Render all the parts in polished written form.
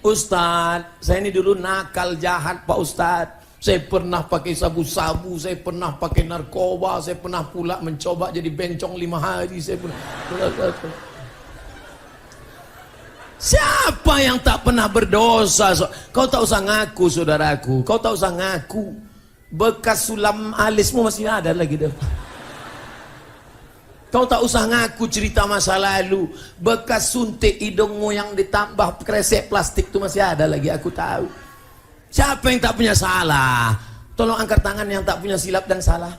Ustadz, saya ini dulu nakal jahat Pak Ustadz. Saya pernah pakai sabu-sabu, saya pernah pakai narkoba, saya pernah pula mencoba jadi bencong 5 hari, saya pernah. Siapa yang tak pernah berdosa? Kau tak usah ngaku saudaraku, kau tak usah ngaku. Bekas sulam alismu masih ada lagi deh. Kau tak usah ngaku cerita masa lalu. Bekas suntik hidungmu yang ditambah kresek plastik itu masih ada lagi, aku tahu. Siapa yang tak punya salah? Tolong angkat tangan yang tak punya silap dan salah.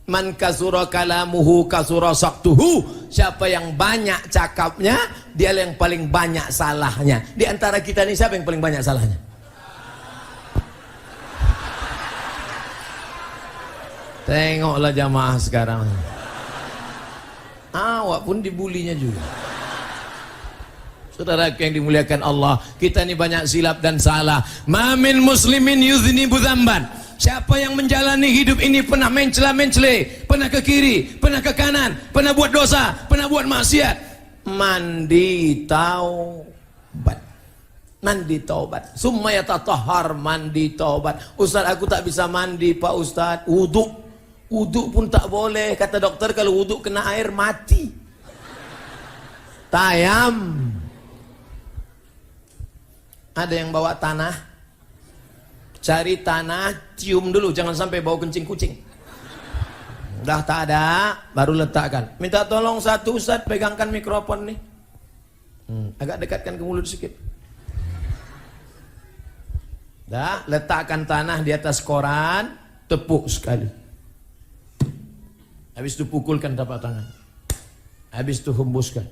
Man kasura kalamuhu kasura saktuhu. Siapa yang banyak cakapnya, dia yang paling banyak salahnya. Di antara kita ini siapa yang paling banyak salahnya? Tengoklah jamaah sekarang. Awak pun dibulinya juga. Saudara yang dimuliakan Allah, kita ini banyak silap dan salah. Mamin muslimin yudhnibu dzamban. Siapa yang menjalani hidup ini pernah mencela-mencele, pernah ke kiri, pernah ke kanan, pernah buat dosa, pernah buat maksiat, mandi taubat. Mandi taubat. Summa yatatahhar, mandi taubat. Ustaz, aku tak bisa mandi Pak Ustaz. Wuduk pun tak boleh. Kata dokter kalau wuduk kena air mati. Tayam. Ada yang bawa tanah, cari tanah, cium dulu, jangan sampai bau kencing kucing. Udah tak ada, baru letakkan. Minta tolong satu Ustaz, pegangkan mikrofon nih. Agak dekatkan ke mulut sedikit. Dah, letakkan tanah di atas koran, tepuk sekali. Habis itu pukulkan tapak tangan. Habis itu hembuskan.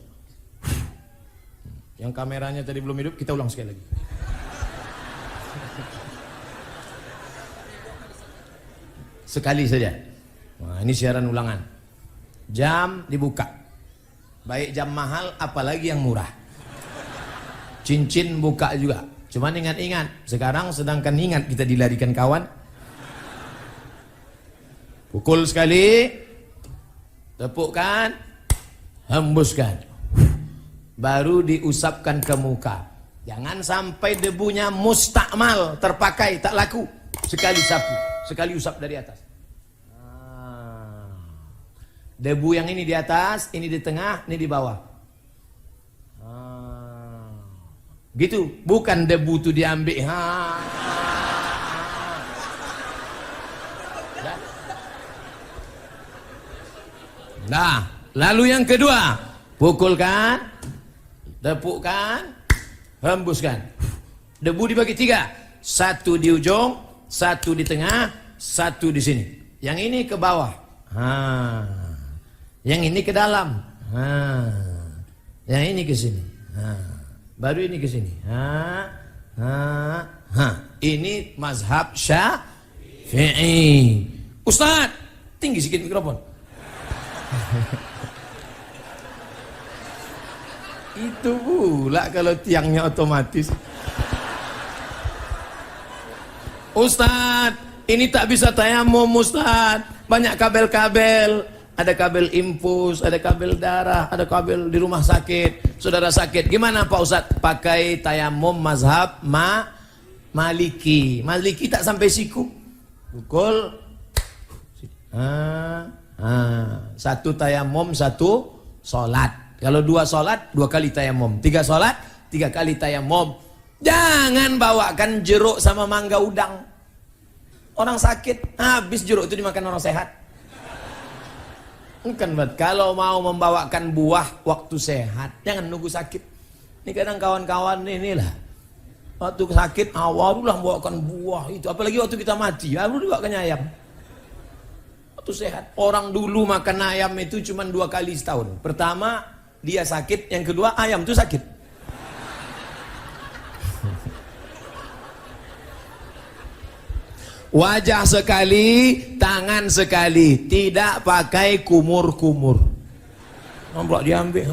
Yang kameranya tadi belum hidup, kita ulang sekali lagi. Sekali saja. Nah, ini siaran ulangan. Jam dibuka. Baik jam mahal, apalagi yang murah. Cincin buka juga. Cuman ingat-ingat, sekarang sedangkan ingat kita dilarikan kawan. Pukul sekali, tepukkan, hembuskan. Baru diusapkan ke muka. Jangan sampai debunya mustakmal, terpakai, tak laku. Sekali sapu, sekali usap dari atas. Debu yang ini di atas, ini di tengah, ini di bawah. Gitu, bukan debu itu diambil. Nah, lalu yang kedua, pukulkan, tepukkan, hembuskan. Debu dibagi 3, 1 di ujung, 1 di tengah, 1 di sini. Yang ini ke bawah, yang ini ke dalam, yang ini ke sini, baru ini ke sini. Ini mazhab Syafi'i. Ustaz, tinggi sedikit mikrofon. Itu pula kalau tiangnya otomatis. Ustaz, ini tak bisa tayamum Ustaz. Banyak kabel-kabel. Ada kabel infus, ada kabel darah, ada kabel di rumah sakit. Saudara sakit, gimana Pak Ustaz? Pakai tayamum mazhab Maliki. Maliki tak sampai siku. Pukul. Satu tayamum, 1 sholat. Kalau 2 sholat, 2 kali tayamum. 3 sholat, 3 kali tayamum. Jangan bawakan jeruk sama mangga udang. Orang sakit, habis jeruk itu dimakan orang sehat. Bukan, kalau mau membawakan buah waktu sehat, jangan nunggu sakit. Ini kadang kawan-kawan inilah, waktu sakit awal lah membawakan buah itu. Apalagi waktu kita mati, baru dibawakan ayam. Waktu sehat, orang dulu makan ayam itu cuma 2 kali setahun. Pertama dia sakit, yang kedua ayam itu sakit. Wajah sekali, tangan sekali, tidak pakai kumur-kumur. Nampak diambil.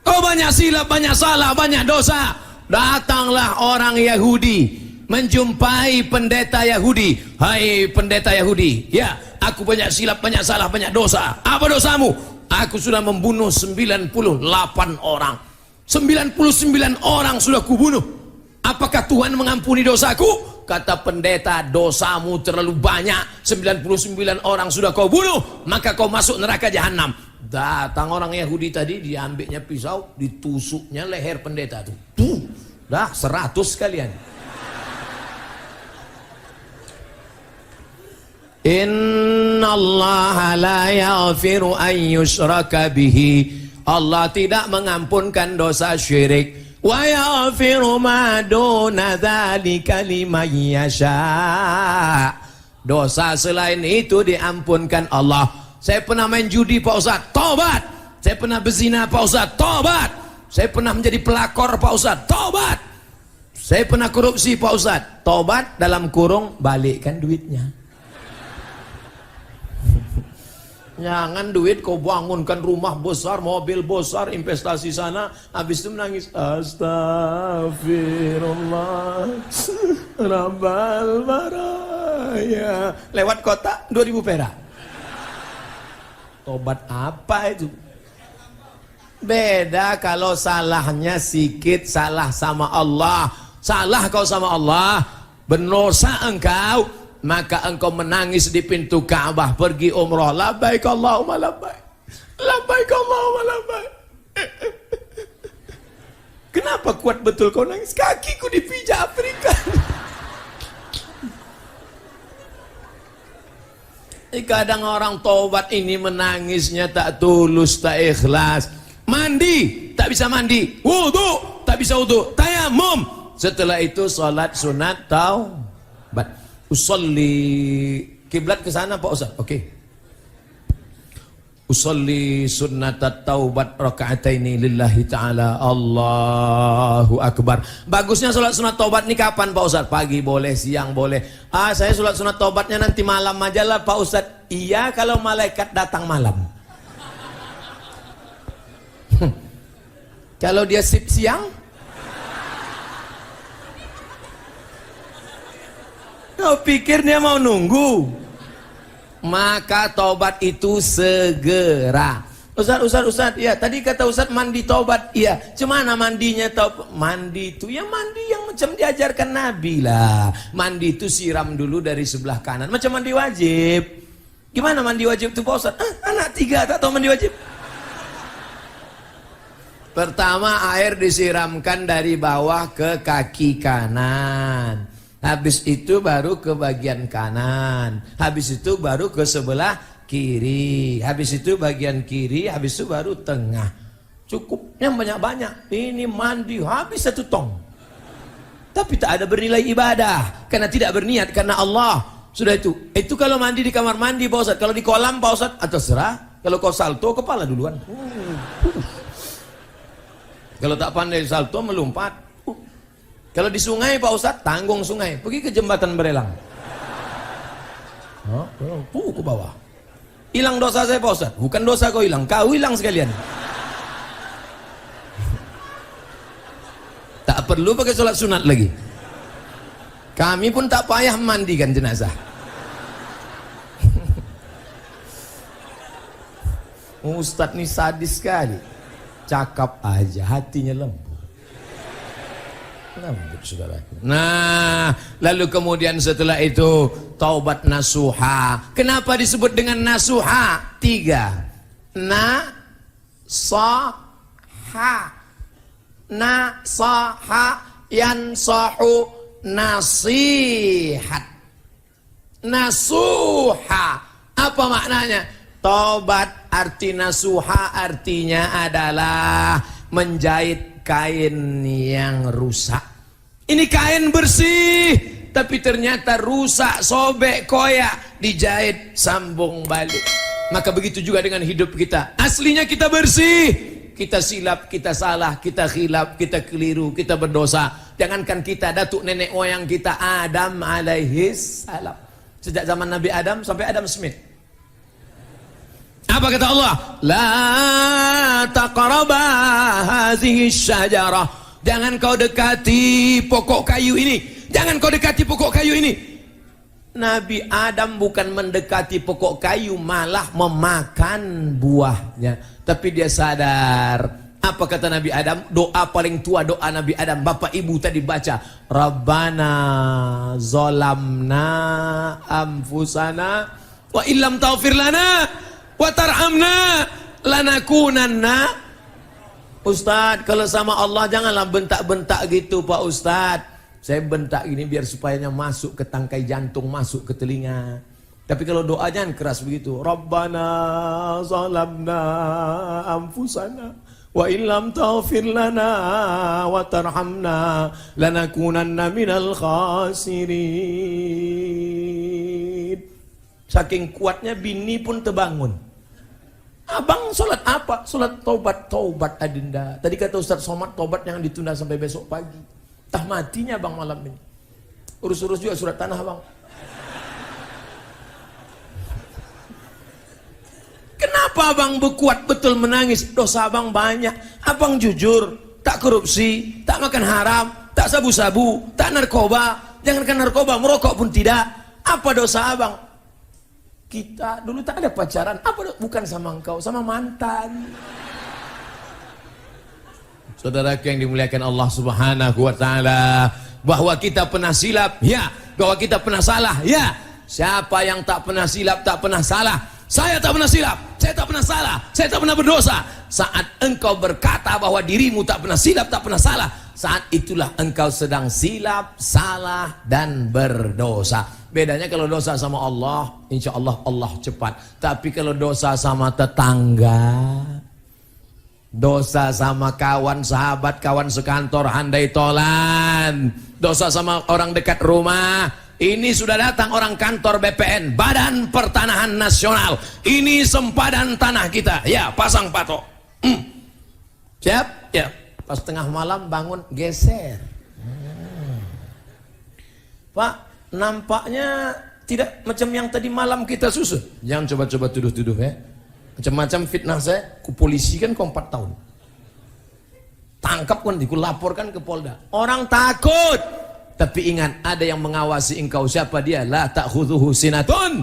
Kau banyak silap, banyak salah, banyak dosa. Datanglah orang Yahudi menjumpai pendeta Yahudi. Hai pendeta Yahudi, ya, aku banyak silap, banyak salah, banyak dosa. Apa dosamu? Aku sudah membunuh 98 orang. 99 orang sudah kubunuh. Apakah Tuhan mengampuni dosaku? Kata pendeta, dosamu terlalu banyak. 99 orang sudah kau bunuh, maka kau masuk neraka jahanam. Datang orang Yahudi tadi, diambilnya pisau, ditusuknya leher pendeta tuh. Dah 100 kalian. Inna Allah la yaghfiru an yushraka bihi. Allah tidak mengampunkan dosa syirik. Wa yaghfiru ma duna dzalika liman yasha. Dosa selain itu diampunkan Allah. Saya pernah main judi Pak Ustaz, tobat. Saya pernah berzina Pak Ustaz, tobat. Saya pernah menjadi pelakor Pak Ustaz, tobat. Saya pernah korupsi Pak Ustaz, tobat dalam kurung balikkan duitnya. Jangan duit kau bangunkan rumah besar, mobil besar, investasi sana, habis itu menangis. Astagfirullah Rabbal baraya. Lewat kota 2000 perak. Tobat apa itu? Beda kalau salahnya sikit, salah sama Allah. Salah kau sama Allah, berdosa engkau, maka engkau menangis di pintu Ka'bah, pergi umrah, labbaik Allahumma labbaik, labbaik Allahumma labbaik. Kenapa kuat betul kau nangis? Kakiku dipijak Afrika. Kadang orang taubat ini menangisnya tak tulus, tak ikhlas. Mandi, tak bisa mandi. Wudu, tak bisa wudu. Tayamum. Setelah itu salat sunat taubat. Usolli, kiblat ke sana Pak Ustaz. Oke. Usolli sunnatat taubat raka'ataini lillahi ta'ala. Allahu akbar. Bagusnya salat sunat taubat ini kapan Pak Ustaz? Pagi boleh, siang boleh. Saya salat sunat taubatnya nanti malam aja lah Pak Ustaz. Iya, kalau malaikat datang malam. Kalau dia sip siang, kau pikir dia mau nunggu? Maka taubat itu segera. Ustaz, ya tadi kata Ustaz mandi taubat, iya. Cemana mandinya taubat? Mandi itu ya mandi yang macam diajarkan Nabi lah. Mandi itu siram dulu dari sebelah kanan, macam mandi wajib. Gimana mandi wajib itu Pak Ustaz? Anak 3 tak tahu mandi wajib. Pertama air disiramkan dari bawah ke kaki kanan. Habis itu baru ke bagian kanan. Habis itu baru ke sebelah kiri. Habis itu bagian kiri. Habis itu baru tengah. Cukupnya banyak-banyak. Ini mandi habis 1 tong. Tapi tak ada bernilai ibadah. Karena tidak berniat karena Allah. Sudah itu. Itu kalau mandi di kamar mandi Pak Ustaz. Kalau di kolam Pak Ustaz, terserah. Kalau kau salto kepala duluan. Kalau tak pandai salto melompat. Kalau di sungai Pak Ustaz, tanggung sungai, pergi ke jembatan Berelang. Ke bawah. Hilang dosa saya Pak Ustaz. Bukan dosa kau hilang, kau hilang sekalian. Tak perlu pakai sholat sunat lagi. Kami pun tak payah mandikan jenazah. Ustaz ini sadis sekali. Cakap aja, hatinya lembut. Nah, lalu kemudian setelah itu taubat nasuha. Kenapa disebut dengan nasuha? 3. Nasaha. Nasaha yansahu nasihat. Nasuha. Apa maknanya? Taubat arti nasuha artinya adalah menjahit kain yang rusak. Ini kain bersih, tapi ternyata rusak, sobek, koyak, dijahit, sambung balik. Maka begitu juga dengan hidup kita. Aslinya kita bersih, kita silap, kita salah, kita khilaf, kita keliru, kita berdosa. Jangankan kita, datuk nenek moyang kita Adam alaihis salam. Sejak zaman Nabi Adam sampai Adam Smith. Apa kata Allah? La taqraba hazihi syajarah. Jangan kau dekati pokok kayu ini. Jangan kau dekati pokok kayu ini. Nabi Adam bukan mendekati pokok kayu, malah memakan buahnya. Tapi dia sadar. Apa kata Nabi Adam? Doa paling tua doa Nabi Adam. Bapak ibu tadi baca, Rabbana zolamna anfusana wa illam taghfir lana wa tarhamna lanakunanna. Ustadz, kalau sama Allah janganlah bentak-bentak gitu Pak Ustadz. Saya bentak ini biar supaya masuk ke tangkai jantung, masuk ke telinga. Tapi kalau doa jangan keras begitu. Rabbana zalamna anfusana wa illam taghfir lana wa tarhamna lanakunanna minal khasirin. Saking kuatnya bini pun terbangun. Abang sholat apa? Sholat taubat. Taubat adinda. Tadi kata Ustaz Somad, taubat yang ditunda sampai besok pagi. Tah matinya bang malam ini. Urus-urus juga surat tanah bang. Kenapa abang berkuat betul menangis? Dosa abang banyak. Abang jujur, tak korupsi, tak makan haram, tak sabu-sabu, tak narkoba. Jangankan narkoba, merokok pun tidak. Apa dosa abang? Kita dulu tak ada pacaran. Apa? Bukan sama engkau, sama mantan. Saudaraku yang dimuliakan Allah Subhanahu wa taala, bahwa kita pernah silap, ya. Bahwa kita pernah salah, ya. Siapa yang tak pernah silap, tak pernah salah? Saya tak pernah silap, saya tak pernah salah, saya tak pernah berdosa. Saat engkau berkata bahwa dirimu tak pernah silap, tak pernah salah, saat itulah engkau sedang silap, salah, dan berdosa. Bedanya kalau dosa sama Allah, insya Allah Allah cepat. Tapi kalau dosa sama tetangga, dosa sama kawan, sahabat, kawan sekantor, handai tolan, dosa sama orang dekat rumah, ini sudah datang orang kantor BPN, Badan Pertanahan Nasional, ini sempadan tanah kita, ya pasang patok. Siap? Ya. Pas tengah malam bangun geser. Pak, nampaknya tidak macam yang tadi malam kita susun. Jangan coba-coba tuduh-tuduh ya. Macam-macam fitnah saya, ku polisi kan kau 4 tahun. Tangkap kan, ku laporkan ke Polda. Orang takut. Tapi ingat, ada yang mengawasi engkau. Siapa dia? La ta'khudhuhu sinatun.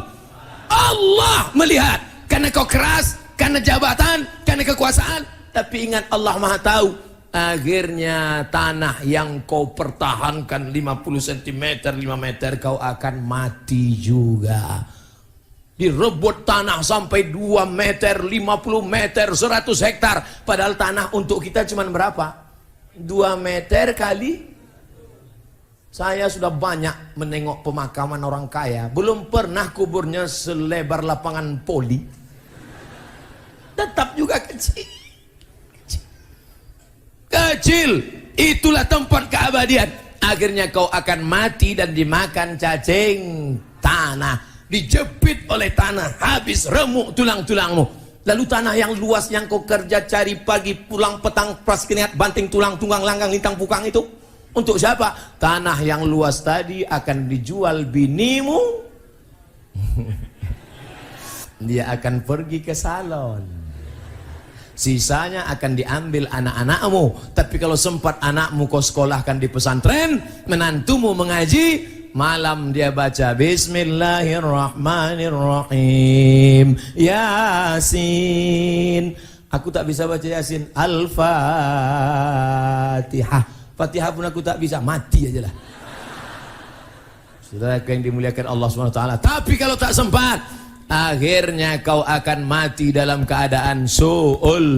Allah melihat. Karena kau keras, karena jabatan, karena kekuasaan. Tapi ingat, Allah Maha tahu. Akhirnya tanah yang kau pertahankan 50 cm, 5 meter, kau akan mati juga. Direbut tanah sampai 2 meter, 50 meter, 100 hektar. Padahal tanah untuk kita cuma berapa? 2 meter kali. Saya sudah banyak menengok pemakaman orang kaya. Belum pernah kuburnya selebar lapangan poli. Tetap juga kecil. Kecil. Itulah tempat keabadian. Akhirnya kau akan mati dan dimakan cacing tanah. Dijepit oleh tanah. Habis remuk tulang-tulangmu. Lalu tanah yang luas yang kau kerja cari pagi pulang petang pas keniat banting tulang tunggang langgang lintang pukang itu. Untuk siapa? Tanah yang luas tadi akan dijual binimu. Dia akan pergi ke salon. Sisanya akan diambil anak-anakmu. Tapi kalau sempat anakmu kau sekolahkan di pesantren, menantumu mengaji, malam dia baca Bismillahirrahmanirrahim, Yasin. Aku tak bisa baca Yasin. Al-Fatihah. Fatihah pun aku tak bisa, mati aja lah. Saudara yang dimuliakan Allah SWT. Tapi kalau tak sempat, akhirnya kau akan mati dalam keadaan su'ul.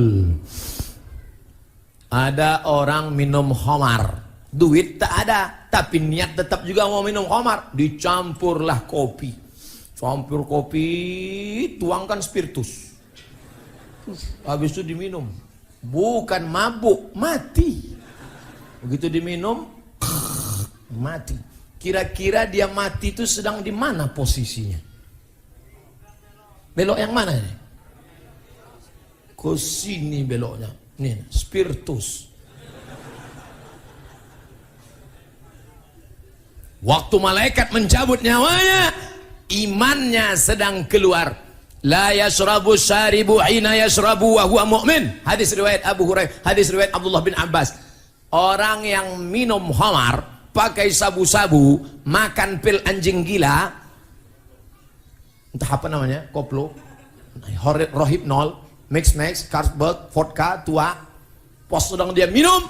Ada orang minum khamar, duit tak ada, tapi niat tetap juga mau minum khamar. Dicampurlah kopi. Campur kopi, tuangkan spiritus. Habis itu diminum. Bukan mabuk, mati. Begitu diminum, mati. Kira-kira dia mati itu sedang di mana posisinya? Belok yang mana ini? Ke sini beloknya. Nih, spiritus. Waktu malaikat mencabut nyawanya, imannya sedang keluar. La yashrabu syaribu hina yashrabu wa huwa mu'min. Hadis riwayat Abu Hurairah, hadis riwayat Abdullah bin Abbas. Orang yang minum khamar, pakai sabu-sabu, makan pil anjing gila, entah apa namanya, koplo, rohypnol, mix, Carlsberg, vodka, tua, pos sedang dia minum,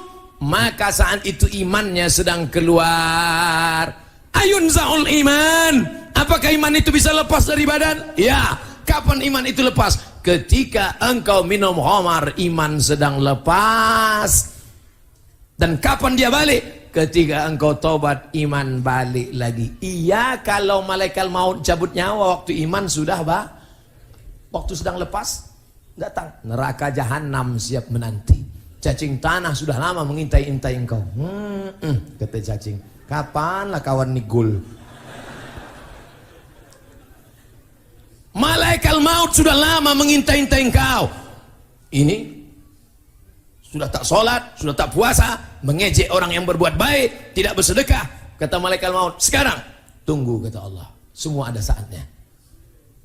maka saat itu imannya sedang keluar. Ayun zaul iman. Apakah iman itu bisa lepas dari badan? Ya. Kapan iman itu lepas? Ketika engkau minum khamar, iman sedang lepas. Dan kapan dia balik? Ketika engkau tobat, iman balik lagi. Iya, kalau malaikat maut cabut nyawa waktu iman sudah waktu sedang lepas, datang. Neraka jahanam siap menanti. Cacing tanah sudah lama mengintai-intai engkau. Kata cacing, kapanlah kawan nigul? Malaikat maut sudah lama mengintai-intai engkau. Ini sudah tak sholat, sudah tak puasa, mengejek orang yang berbuat baik, tidak bersedekah. Kata malaikat maut, sekarang tunggu, kata Allah. Semua ada saatnya.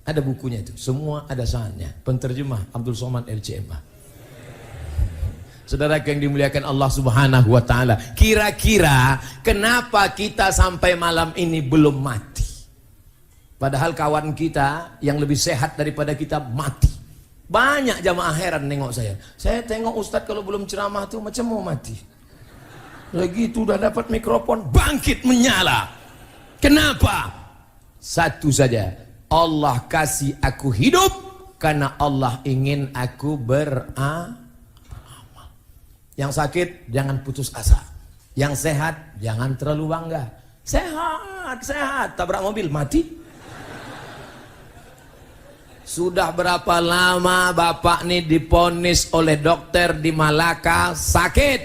Ada bukunya itu, semua ada saatnya. Penterjemah Abdul Somad LCMA. Saudara yang dimuliakan Allah Subhanahu wa taala, kira-kira kenapa kita sampai malam ini belum mati? Padahal kawan kita yang lebih sehat daripada kita mati. Banyak jamaah heran nengok saya. Saya tengok Ustadz kalau belum ceramah tuh macam mau mati. Lagi itu udah dapat mikrofon, bangkit menyala. Kenapa? Satu saja. Allah kasih aku hidup karena Allah ingin aku beramal. Yang sakit jangan putus asa. Yang sehat jangan terlalu bangga. Sehat, tabrak mobil mati. Sudah berapa lama bapak nih diponis oleh dokter di Malaka sakit,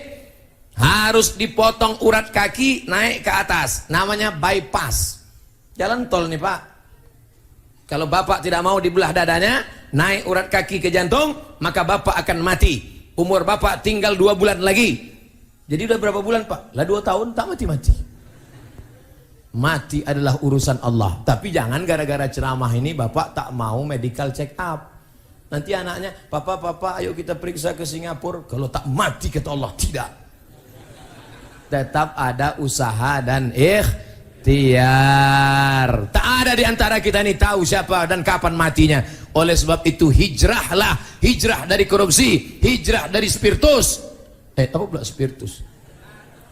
harus dipotong urat kaki naik ke atas, namanya bypass. Jalan tol nih pak. Kalau bapak tidak mau dibelah dadanya, naik urat kaki ke jantung, maka bapak akan mati. Umur bapak tinggal 2 bulan lagi. Jadi udah berapa bulan pak? Lah 2 tahun tak mati-mati. Mati adalah urusan Allah. Tapi jangan gara-gara ceramah ini bapak tak mau medical check up. Nanti anaknya, papa ayo kita periksa ke Singapura. Kalau tak mati kata Allah, tidak. Tetap ada usaha dan ikhtiar. Tak ada di antara kita ini tahu siapa dan kapan matinya. Oleh sebab itu hijrahlah. Hijrah dari korupsi, hijrah dari spiritus. Apa pula spiritus?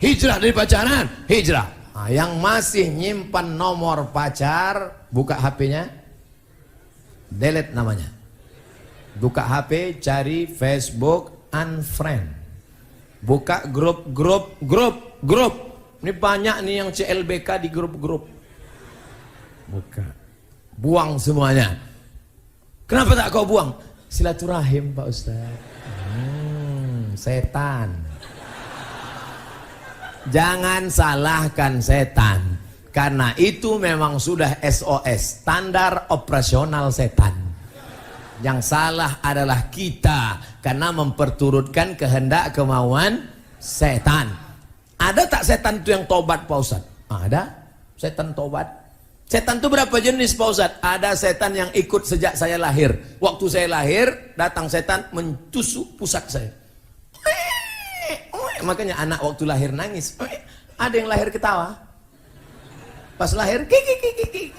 Hijrah dari pacaran, hijrah. Nah, yang masih nyimpan nomor pacar, buka HP-nya, delete namanya. Buka HP, cari Facebook, unfriend. Buka grup. Ini banyak nih yang CLBK di grup-grup. Buka. Buang semuanya. Kenapa tak kau buang? Silaturahim Pak Ustaz. Setan. Jangan salahkan setan, karena itu memang sudah SOS, standar operasional setan. Yang salah adalah kita, karena memperturutkan kehendak kemauan setan. Ada tak setan itu yang tobat Pak Ustaz? Ada setan tobat. Setan itu berapa jenis Pak Ustaz? Ada setan yang ikut sejak saya lahir. Waktu saya lahir, datang setan mentusuk pusat saya. Makanya anak waktu lahir nangis. Ada yang lahir ketawa. Pas lahir kiki.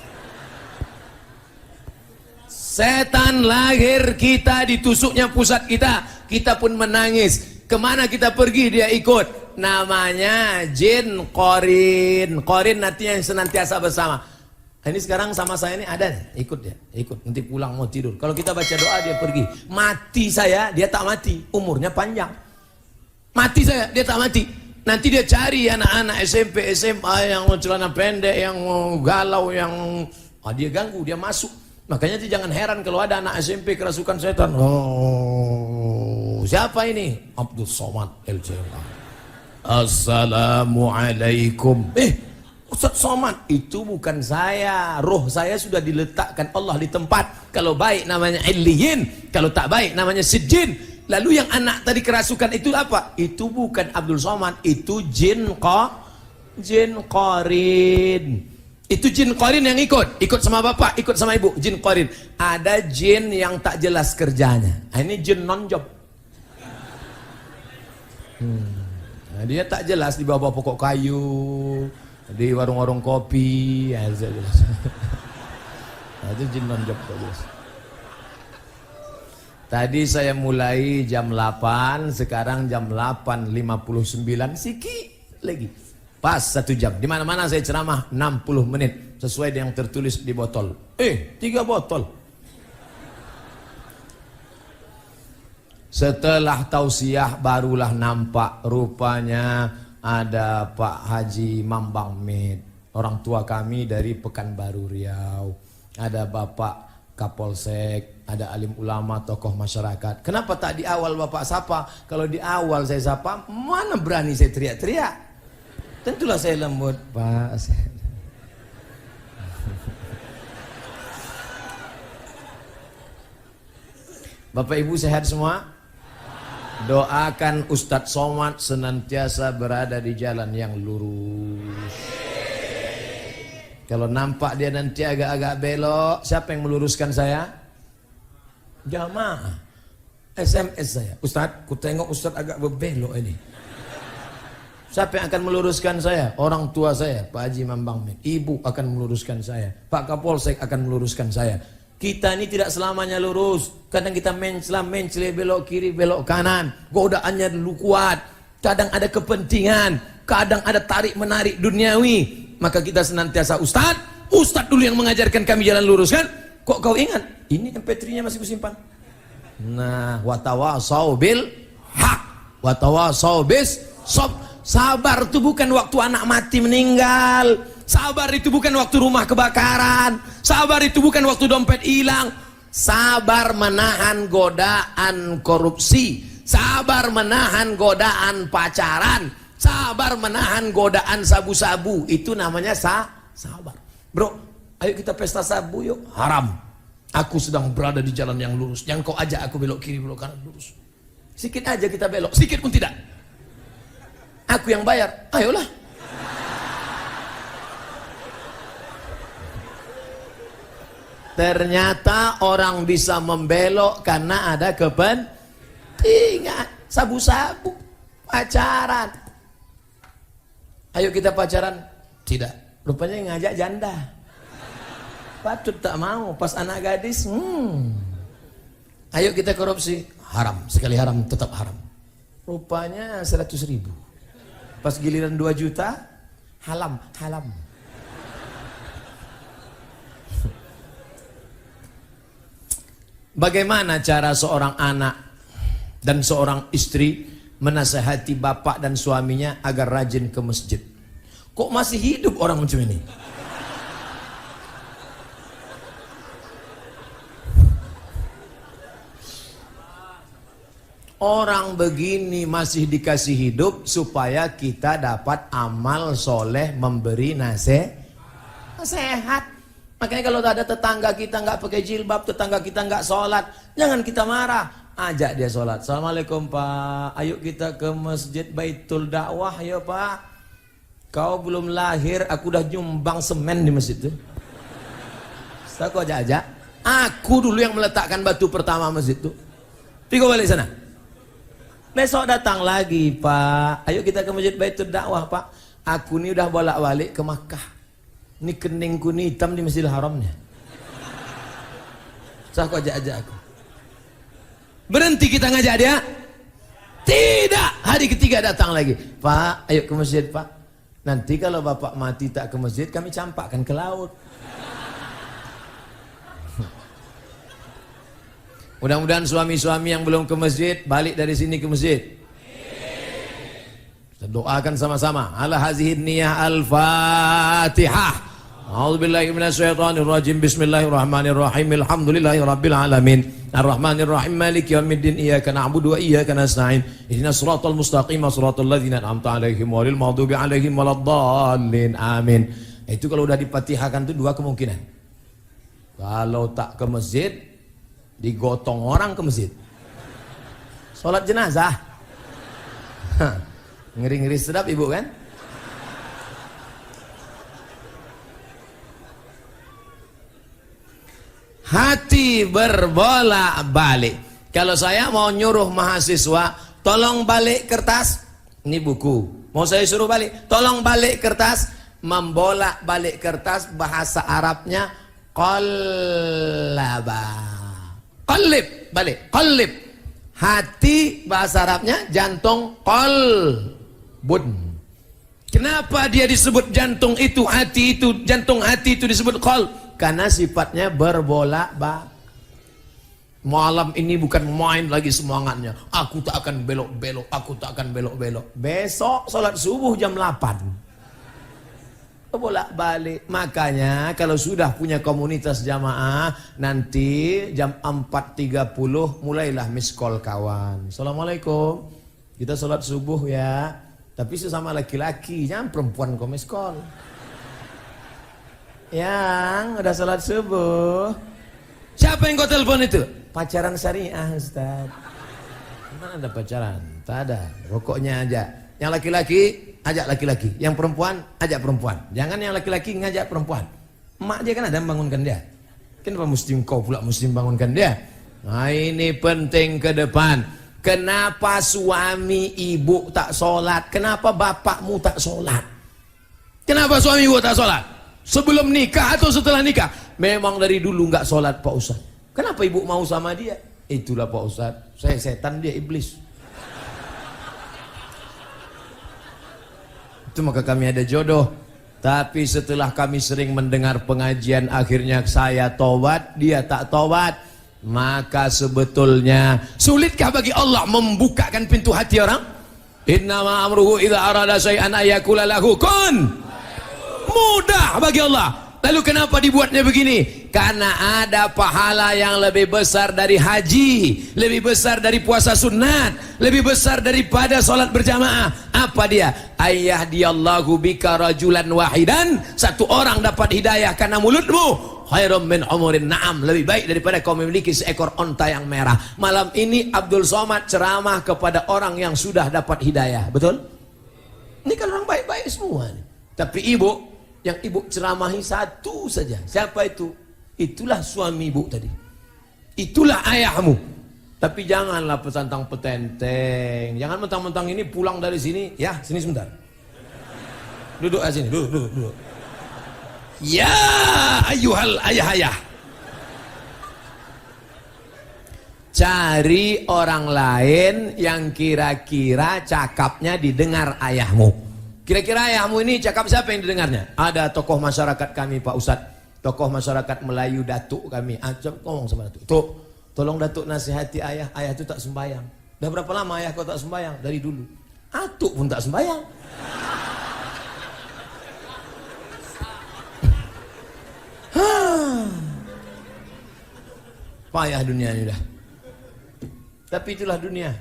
Setan lahir kita, ditusuknya pusat kita. Kita pun menangis. Kemana kita pergi dia ikut. Namanya jin qarin. Qarin artinya yang senantiasa bersama. Ini sekarang sama saya ini ada nih. Ikut dia. Ikut. Nanti pulang mau tidur. Kalau kita baca doa dia pergi. Mati saya, dia tak mati. Umurnya panjang. Mati saya, dia tak mati. Nanti dia cari anak-anak SMP, SMA yang celana pendek, yang galau, yang dia ganggu, dia masuk. Makanya dia jangan heran kalau ada anak SMP kerasukan setan. Oh, siapa ini? Abdul Somad LCMA. Assalamualaikum. Ustaz Somad, itu bukan saya. Roh saya sudah diletakkan Allah di tempat. Kalau baik namanya Illiyin, kalau tak baik namanya Sijjin. Lalu yang anak tadi kerasukan itu apa? Itu bukan Abdul Somad, itu jin qarin. Itu jin qarin yang ikut sama bapak, ikut sama ibu, jin qarin. Ada jin yang tak jelas kerjanya. Ini jin non job. Nah, dia tak jelas di bawah pokok kayu, di warung-warung kopi. Nah, itu jin nonjok bagus. Tadi saya mulai jam 8, sekarang jam 8.59, sikit lagi. Pas 1 jam. Di mana-mana saya ceramah 60 menit sesuai dengan yang tertulis di botol. 3 botol. Setelah tausiah barulah nampak rupanya ada Pak Haji Mambang Med, orang tua kami dari Pekanbaru Riau. Ada Bapak Kapolsek, ada alim ulama, tokoh masyarakat. Kenapa tak di awal Bapak sapa? Kalau di awal saya sapa, mana berani saya teriak-teriak? Tentulah saya lembut, Pak. Bapak Ibu sehat semua? Doakan Ustadz Somad senantiasa berada di jalan yang lurus. Kalau nampak dia nanti agak-agak belok, siapa yang meluruskan saya? Jamaah. SMS saya. Ustadz, ku tengok Ustadz agak berbelok ini. Siapa yang akan meluruskan saya? Orang tua saya, Pak Haji Mambang Med. Ibu akan meluruskan saya. Pak Kapolsek akan meluruskan saya. Kita ini tidak selamanya lurus. Kadang kita mencela, belok kiri, belok kanan. Godaannya dulu kuat. Kadang ada kepentingan. Kadang ada tarik-menarik duniawi. Maka kita senantiasa Ustadz dulu yang mengajarkan kami jalan lurus kan? Kok kau ingat? Ini MP3-nya masih kusimpan. Nah, watawasau bil hak, watawasau bis sob. Sabar itu bukan waktu anak mati meninggal. Sabar itu bukan waktu rumah kebakaran. Sabar itu bukan waktu dompet hilang. Sabar menahan godaan korupsi. Sabar menahan godaan pacaran. Sabar menahan godaan sabu-sabu. Itu namanya sabar. Bro, ayo kita pesta sabu yuk. Haram. Aku sedang berada di jalan yang lurus. Yang kau ajak aku belok kiri, belok kanan, lurus. Sikit aja kita belok, sikit pun tidak. Aku yang bayar, ayolah. Ternyata orang bisa membelok karena ada kepentingan. Sabu-sabu, pacaran. Ayo kita pacaran. Tidak, rupanya yang ngajak janda. Patut tak mau, pas anak gadis. Ayo kita korupsi. Haram, sekali haram tetap haram. Rupanya 100.000. Pas giliran 2 juta, halam. Bagaimana cara seorang anak dan seorang istri menasihati bapak dan suaminya agar rajin ke masjid? Kok masih hidup orang macam ini? Orang begini masih dikasih hidup supaya kita dapat amal soleh memberi nasihat. Makanya kalau ada tetangga kita nggak pakai jilbab, tetangga kita nggak sholat, jangan kita marah. Ajak dia sholat. Assalamualaikum Pak, ayo kita ke masjid Baitul Dakwah ya Pak. Kau belum lahir, aku udah nyumbang semen di masjid itu. Aku ajak. Aku dulu yang meletakkan batu pertama masjid itu. Tiga balik sana. Besok datang lagi Pak, ayo kita ke masjid Baitul Dakwah Pak. Aku ini udah bolak-balik ke Makkah. Ini keningku ini hitam di Masjidil Haramnya. Aku ajak aku. Berhenti kita ngajak dia? Tidak. Hari ketiga datang lagi. Pak, ayo ke masjid Pak. Nanti kalau bapak mati tak ke masjid, kami campakkan ke laut. Mudah-mudahan suami-suami yang belum ke masjid balik dari sini ke masjid. Kita doakan sama-sama. Ala hazihin niyah al-Fatihah. A'udzubillahi minasyaitonir rajim. Bismillahirrahmanirrahim. Alhamdulillahirabbil alamin. Arrahmanirrahim. Maliki yaumiddin. Iyyaka na'budu wa iyyaka nasta'in. Ihdinas siratal mustaqim, siratal ladzina an'amta 'alaihim ghairil maghdubi 'alaihim waladdallin. Amin. Itu kalau udah dipatihahkan itu 2 kemungkinan. Kalau tak ke masjid, digotong orang ke masjid. Sholat jenazah. Ngeri-ngeri sedap ibu kan? Hati berbolak-balik. Kalau saya mau nyuruh mahasiswa, tolong balik kertas. Ini buku. Mau saya suruh balik, tolong balik kertas. Membolak-balik kertas bahasa Arabnya Qallaba. Qallib, balik. Qallib. Hati bahasa Arabnya jantung, qalbun. Kenapa dia disebut jantung itu, hati itu, jantung hati itu disebut qalb? Karena sifatnya berbolak-balik. Malam ini bukan main lagi semangatnya. Aku tak akan belok-belok, aku tak akan belok-belok. Besok sholat subuh jam 8. Bolak-balik. Makanya kalau sudah punya komunitas jamaah, nanti jam 4.30 mulailah miss call kawan. Assalamualaikum. Kita sholat subuh ya. Tapi sesama laki-laki, jangan perempuan kau miss call. Yang udah sholat subuh. Siapa yang kau telepon itu? Pacaran syariah, Ustaz. Mana ada pacaran? Tak ada. Rokoknya aja. Yang laki-laki, ajak laki-laki. Yang perempuan, ajak perempuan. Jangan yang laki-laki ngajak perempuan. Emak dia kan ada membangunkan dia. Kenapa mesti kau pula mesti membangunkan dia? Nah ini penting ke depan. Kenapa suami ibu tak sholat? Kenapa bapakmu tak sholat? Kenapa suami ibu tak sholat? Sebelum nikah atau setelah nikah? Memang dari dulu nggak sholat Pak Ustaz. Kenapa ibu mau sama dia? Itulah Pak Ustaz, saya setan, dia iblis. Itu maka kami ada jodoh. Tapi setelah kami sering mendengar pengajian, akhirnya saya tobat, dia tak tobat. Maka sebetulnya sulitkah bagi Allah membukakan pintu hati orang? Innama amruhu idza arada syai'an ayaqula lahu kun. Mudah bagi Allah. Lalu kenapa dibuatnya begini? Karena ada pahala yang lebih besar dari haji, lebih besar dari puasa sunat, lebih besar daripada sholat berjamaah. Apa dia? Ayyahdiyallahu bika rajulan wahidan. Satu orang dapat hidayah karena mulutmu. Khairum min umurin na'am. Lebih baik daripada kau memiliki seekor onta yang merah. Malam ini Abdul Somad ceramah kepada orang yang sudah dapat hidayah. Betul? Ini kan orang baik-baik semua nih. Tapi ibu, yang ibu ceramahi satu saja. Siapa itu? Itulah suami ibu tadi. Itulah ayahmu. Tapi janganlah petantang petenteng. Jangan mentang-mentang ini pulang dari sini. Ya, sini sebentar. Duduk aja sini. Duduk. Ya, ayuhal ayah-ayah. Cari orang lain yang kira-kira cakapnya didengar ayahmu. Kira-kira ayahmu ini cakap siapa yang didengarnya? Ada tokoh masyarakat kami Pak Ustadz. Tokoh masyarakat Melayu Datuk kami. Ngomong sama Datuk. Tuk, tolong Datuk nasihati ayah. Ayah itu tak sembahyang. Dah berapa lama ayah kau tak sembahyang? Dari dulu. Atuk pun tak sembahyang. Payah dunia ini dah. Tapi itulah dunia.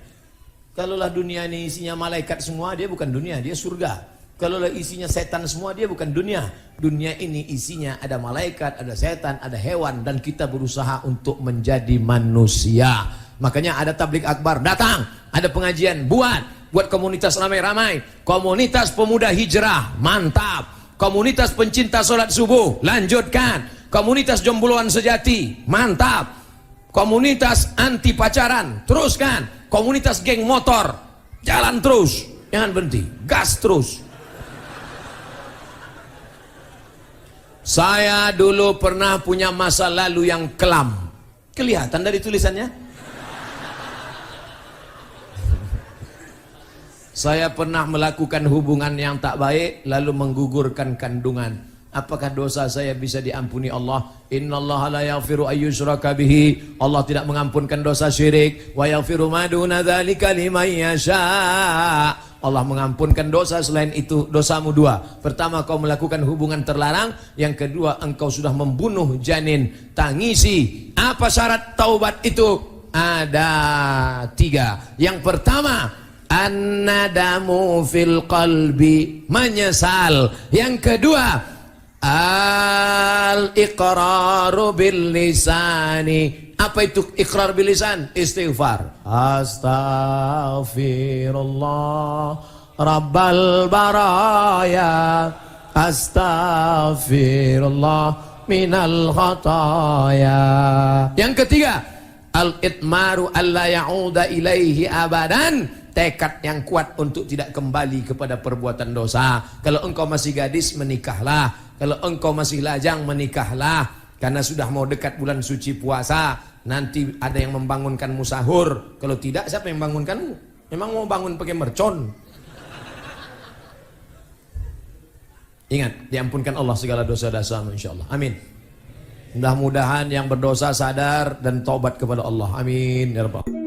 Kalaulah dunia ini isinya malaikat semua, dia bukan dunia, dia surga. Kalaulah isinya setan semua, dia bukan dunia. Dunia ini isinya ada malaikat, ada setan, ada hewan, dan kita berusaha untuk menjadi manusia. Makanya ada tabligh akbar, datang. Ada pengajian, buat komunitas ramai-ramai. Komunitas pemuda hijrah, mantap. Komunitas pencinta sholat subuh, lanjutkan. Komunitas jombloan sejati, mantap. Komunitas anti pacaran, teruskan. Komunitas geng motor, jalan terus, jangan berhenti, gas terus. Saya dulu pernah punya masa lalu yang kelam. Kelihatan dari tulisannya. Saya pernah melakukan hubungan yang tak baik, lalu menggugurkan kandungan. Apakah dosa saya bisa diampuni Allah? Innallaha la yaghfiru ayyushraka bihi. Allah tidak mengampunkan dosa syirik. Wa yaghfiru ma duna dzalika liman yasha. Allah mengampunkan dosa selain itu. Dosamu dua. Pertama, kau melakukan hubungan terlarang. Yang kedua, engkau sudah membunuh janin. Tangisi. Apa syarat taubat itu? Ada 3. Yang pertama, an-nadamu fil qalbi, menyesal. Yang kedua, al-iqraru bil lisani. Apa itu iqrar bil lisan? Istighfar. Astaghfirullah Rabbal baraya, astaghfirullah minal khataya. Yang ketiga, al-itmaru alla ya'uda ilaihi abadan. Tekad yang kuat untuk tidak kembali kepada perbuatan dosa. Kalau engkau masih gadis, menikahlah. Kalau engkau masih lajang, menikahlah. Karena sudah mau dekat bulan suci puasa, nanti ada yang membangunkanmu sahur. Kalau tidak, siapa yang membangunkanmu? Memang mau bangun pakai mercon? Ingat, diampunkan Allah segala dosa-dosamu insyaallah. Amin. Mudah-mudahan yang berdosa sadar dan taubat kepada Allah. Amin ya rabbal.